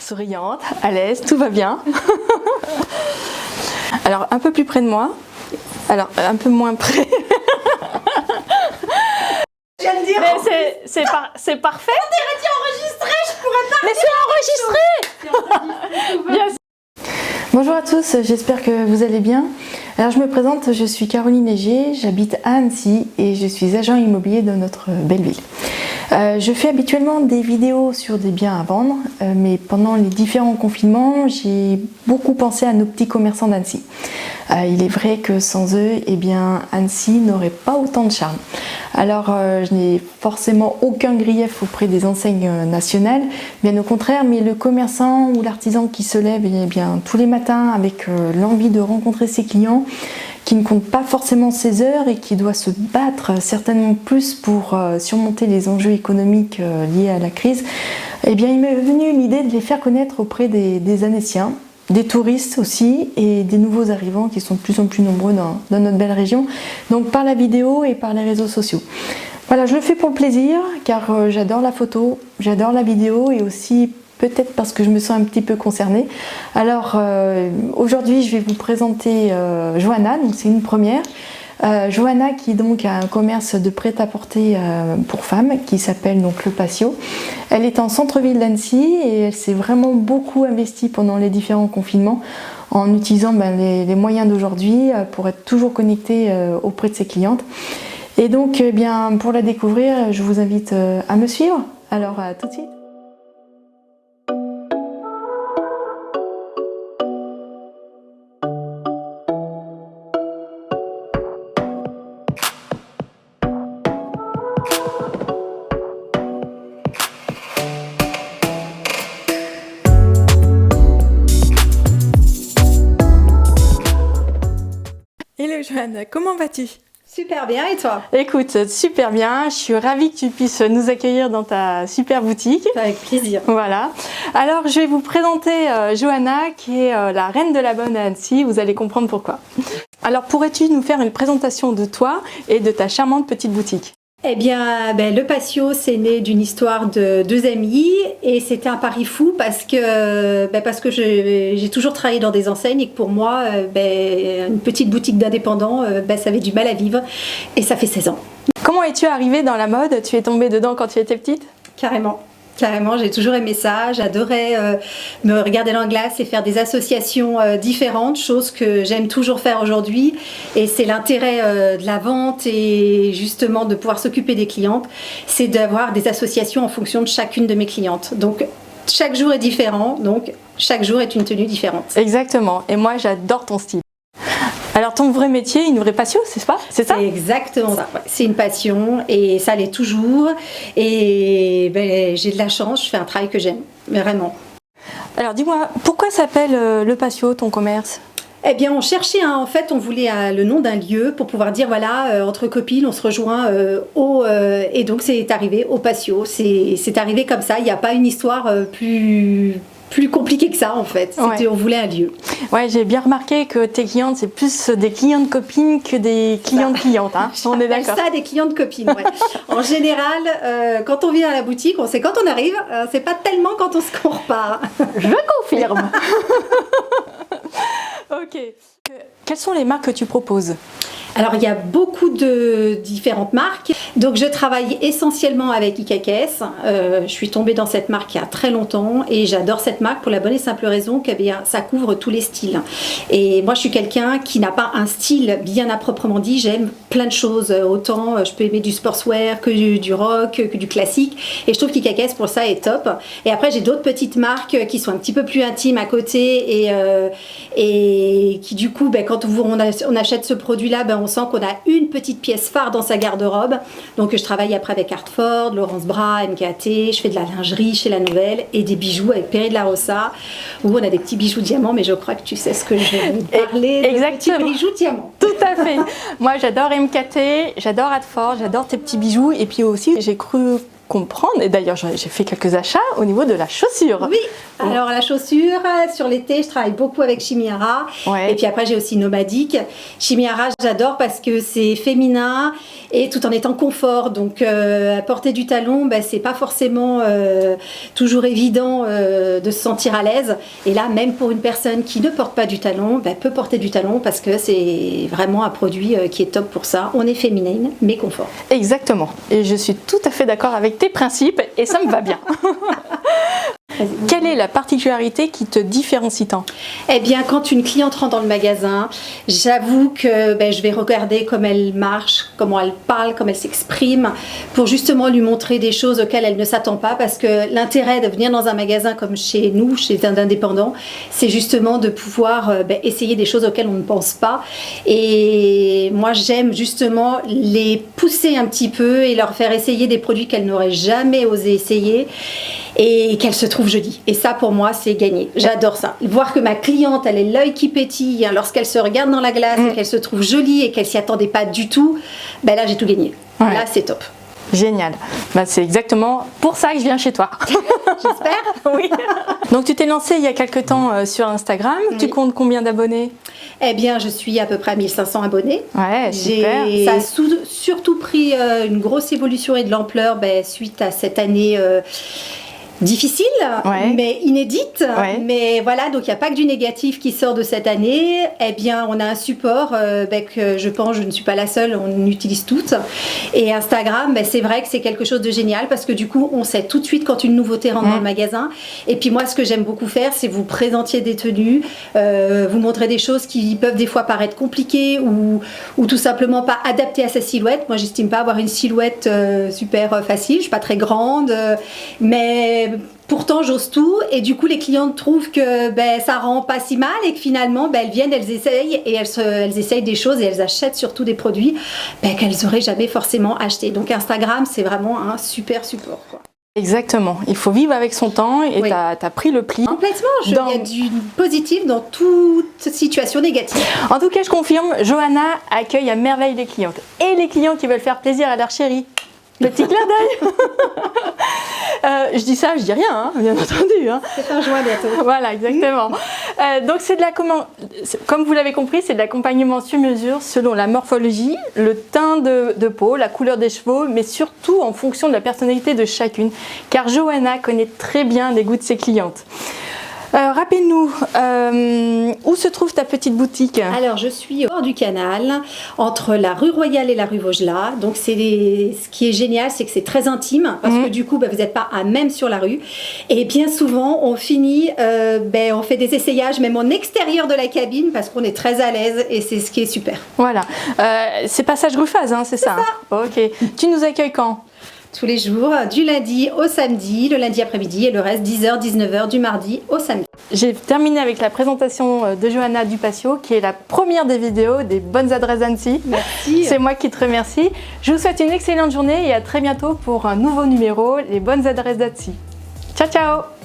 souriante, à l'aise, tout va bien. Alors un peu plus près de moi, alors un peu moins près. Je viens de dire. Mais c'est parfait. On dirait dit enregistré, je pourrais pas. Mais c'est enregistré. Bien sûr. Bonjour à tous, j'espère que vous allez bien. Alors je me présente, je suis Caroline Léger, j'habite à Annecy et je suis agent immobilier de notre belle ville. Je fais habituellement des vidéos sur des biens à vendre, mais pendant les différents confinements, j'ai beaucoup pensé à nos petits commerçants d'Annecy. Il est vrai que sans eux, eh bien, Annecy n'aurait pas autant de charme. Alors, je n'ai forcément aucun grief auprès des enseignes nationales, bien au contraire, mais le commerçant ou l'artisan qui se lève eh bien, tous les matins avec l'envie de rencontrer ses clients, qui ne compte pas forcément ses heures et qui doit se battre certainement plus pour surmonter les enjeux économiques liés à la crise, eh bien, il m'est venu l'idée de les faire connaître auprès des Annéciens, des touristes aussi et des nouveaux arrivants qui sont de plus en plus nombreux dans notre belle région, donc par la vidéo et par les réseaux sociaux. Voilà, je le fais pour le plaisir car j'adore la photo, j'adore la vidéo et aussi peut-être parce que je me sens un petit peu concernée. Alors aujourd'hui je vais vous présenter Johanna, donc c'est une première. Johanna qui donc a un commerce de prêt-à-porter pour femmes qui s'appelle donc Le Patio. Elle est en centre-ville d'Annecy et elle s'est vraiment beaucoup investie pendant les différents confinements en utilisant les moyens d'aujourd'hui pour être toujours connectée auprès de ses clientes. Et donc eh bien, pour la découvrir, je vous invite à me suivre. Alors à tout de suite. Hello Johanna, comment vas-tu? Super bien, et toi? Écoute, super bien, je suis ravie que tu puisses nous accueillir dans ta super boutique. Avec plaisir. Voilà. Alors je vais vous présenter Johanna qui est la reine de la bonne à Annecy, vous allez comprendre pourquoi. Alors pourrais-tu nous faire une présentation de toi et de ta charmante petite boutique? Eh bien, Le Patio, c'est né d'une histoire de deux amis et c'était un pari fou parce que j'ai toujours travaillé dans des enseignes et que pour moi, une petite boutique d'indépendant, ça avait du mal à vivre et ça fait 16 ans. Comment es-tu arrivée dans la mode? Tu es tombée dedans quand tu étais petite? Carrément. Carrément, j'ai toujours aimé ça. J'adorais me regarder dans la glace et faire des associations différentes, chose que j'aime toujours faire aujourd'hui. Et c'est l'intérêt de la vente et justement de pouvoir s'occuper des clientes, c'est d'avoir des associations en fonction de chacune de mes clientes. Donc chaque jour est différent, donc chaque jour est une tenue différente. Exactement, et moi j'adore ton style. Alors ton vrai métier, une vraie passion, c'est ça? C'est exactement ça. Ouais. C'est une passion et ça l'est toujours. Et j'ai de la chance, je fais un travail que j'aime, vraiment. Alors dis-moi, pourquoi s'appelle Le Patio, ton commerce? Eh bien, on cherchait, en fait, on voulait le nom d'un lieu pour pouvoir dire, voilà, entre copines, on se rejoint et donc c'est arrivé au Patio. C'est arrivé comme ça, il n'y a pas une histoire plus compliqué que ça en fait. Ouais. On voulait un lieu. Ouais, j'ai bien remarqué que tes clientes, c'est plus des clientes copines que des clientes. Hein. On est d'accord. Ça, des clientes copines. Ouais. En général, quand on vient à la boutique, on sait quand on arrive. C'est pas tellement quand on repart. Je confirme. Ok. Quelles sont les marques que tu proposes? Alors, il y a beaucoup de différentes marques. Donc, je travaille essentiellement avec IKKS. Je suis tombée dans cette marque il y a très longtemps et j'adore cette marque pour la bonne et simple raison que ça couvre tous les styles. Et moi, je suis quelqu'un qui n'a pas un style bien à proprement dit. J'aime plein de choses. Autant, je peux aimer du sportswear que du rock, que du classique. Et je trouve qu'IKKS, pour ça, est top. Et après, j'ai d'autres petites marques qui sont un petit peu plus intimes à côté et qui, du coup, quand on achète ce produit-là, on sent qu'on a une petite pièce phare dans sa garde-robe. Donc je travaille après avec Hartford, Laurence Bras, MKT, je fais de la lingerie chez La Nouvelle et des bijoux avec Perret de la Rosa où on a des petits bijoux diamants, mais je crois que tu sais ce que je vais vous parler. Exactement. De petits bijoux diamants. Tout à fait. Moi j'adore MKT, j'adore Hartford, j'adore tes petits bijoux et puis aussi j'ai cru comprendre, et d'ailleurs j'ai fait quelques achats au niveau de la chaussure. Oui, alors la chaussure, sur l'été, je travaille beaucoup avec Chimiara. Ouais. Et puis après, j'ai aussi Nomadic. Chimiara, j'adore parce que c'est féminin et tout en étant confort. Donc, porter du talon, c'est pas forcément toujours évident de se sentir à l'aise. Et là, même pour une personne qui ne porte pas du talon, peut porter du talon parce que c'est vraiment un produit qui est top pour ça. On est féminine, mais confort. Exactement. Et je suis tout à fait d'accord avec tes principes et ça me va bien. Quelle est la particularité qui te différencie tant? Eh bien, quand une cliente rentre dans le magasin, j'avoue que je vais regarder comment elle marche, comment elle parle, comment elle s'exprime, pour justement lui montrer des choses auxquelles elle ne s'attend pas, parce que l'intérêt de venir dans un magasin comme chez nous, chez un indépendant, c'est justement de pouvoir essayer des choses auxquelles on ne pense pas. Et moi, j'aime justement les pousser un petit peu et leur faire essayer des produits qu'elles n'auraient jamais osé essayer et qu'elles se trouvent jolies. Et ça, pour moi, c'est gagné. J'adore ça. Voir que ma cliente, elle est l'œil qui pétille lorsqu'elle se regarde dans la glace et qu'elle se trouve jolie et qu'elle s'y attendait pas du tout, là, j'ai tout gagné. Ouais. Là, c'est top. Génial. C'est exactement pour ça que je viens chez toi. J'espère. Oui. Donc, tu t'es lancée il y a quelques temps sur Instagram. Oui. Tu comptes combien d'abonnés? Eh bien, je suis à peu près à 1500 abonnés. Ouais, super. Ça a surtout pris une grosse évolution et de l'ampleur suite à cette année difficile, mais inédite. Ouais. Mais voilà, donc il n'y a pas que du négatif qui sort de cette année. Eh bien, on a un support que je pense, je ne suis pas la seule, on utilise toutes. Et Instagram, c'est vrai que c'est quelque chose de génial parce que du coup, on sait tout de suite quand une nouveauté rentre dans le magasin. Et puis moi, ce que j'aime beaucoup faire, c'est vous présenter des tenues, vous montrer des choses qui peuvent des fois paraître compliquées ou tout simplement pas adaptées à sa silhouette. Moi, j'estime pas avoir une silhouette super facile. Je suis pas très grande, mais pourtant j'ose tout et du coup les clientes trouvent que ça rend pas si mal et que finalement elles viennent, elles essayent et elles essayent des choses et elles achètent surtout des produits qu'elles auraient jamais forcément acheté. Donc Instagram, c'est vraiment un super support, quoi. Exactement, il faut vivre avec son temps et tu as pris le pli. Complètement, il y a du positif dans toute situation négative. En tout cas, je confirme, Johanna accueille à merveille les clientes et les clients qui veulent faire plaisir à leur chérie. Petit clin d'œil. Je dis ça, je dis rien, bien entendu. C'est fin juin bientôt. Voilà, exactement. Donc c'est comme vous l'avez compris, c'est de l'accompagnement sur mesure selon la morphologie, le teint de peau, la couleur des cheveux, mais surtout en fonction de la personnalité de chacune. Car Johanna connaît très bien les goûts de ses clientes. Rappelle-nous, où se trouve ta petite boutique? Alors, je suis au bord du canal, entre la rue Royale et la rue Vaugelas. Donc, ce qui est génial, c'est que c'est très intime, parce que du coup, vous n'êtes pas à même sur la rue. Et bien souvent, on finit, on fait des essayages, même en extérieur de la cabine, parce qu'on est très à l'aise, et c'est ce qui est super. Voilà. C'est passage Ruffaz, c'est ça. Ok. Tu nous accueilles quand? Tous les jours, du lundi au samedi, le lundi après-midi et le reste 10h, 19h du mardi au samedi. J'ai terminé avec la présentation de Johanna Dupasio, qui est la première des vidéos des bonnes adresses d'Annecy. Merci. C'est moi qui te remercie. Je vous souhaite une excellente journée et à très bientôt pour un nouveau numéro, les bonnes adresses d'Annecy. Ciao, ciao!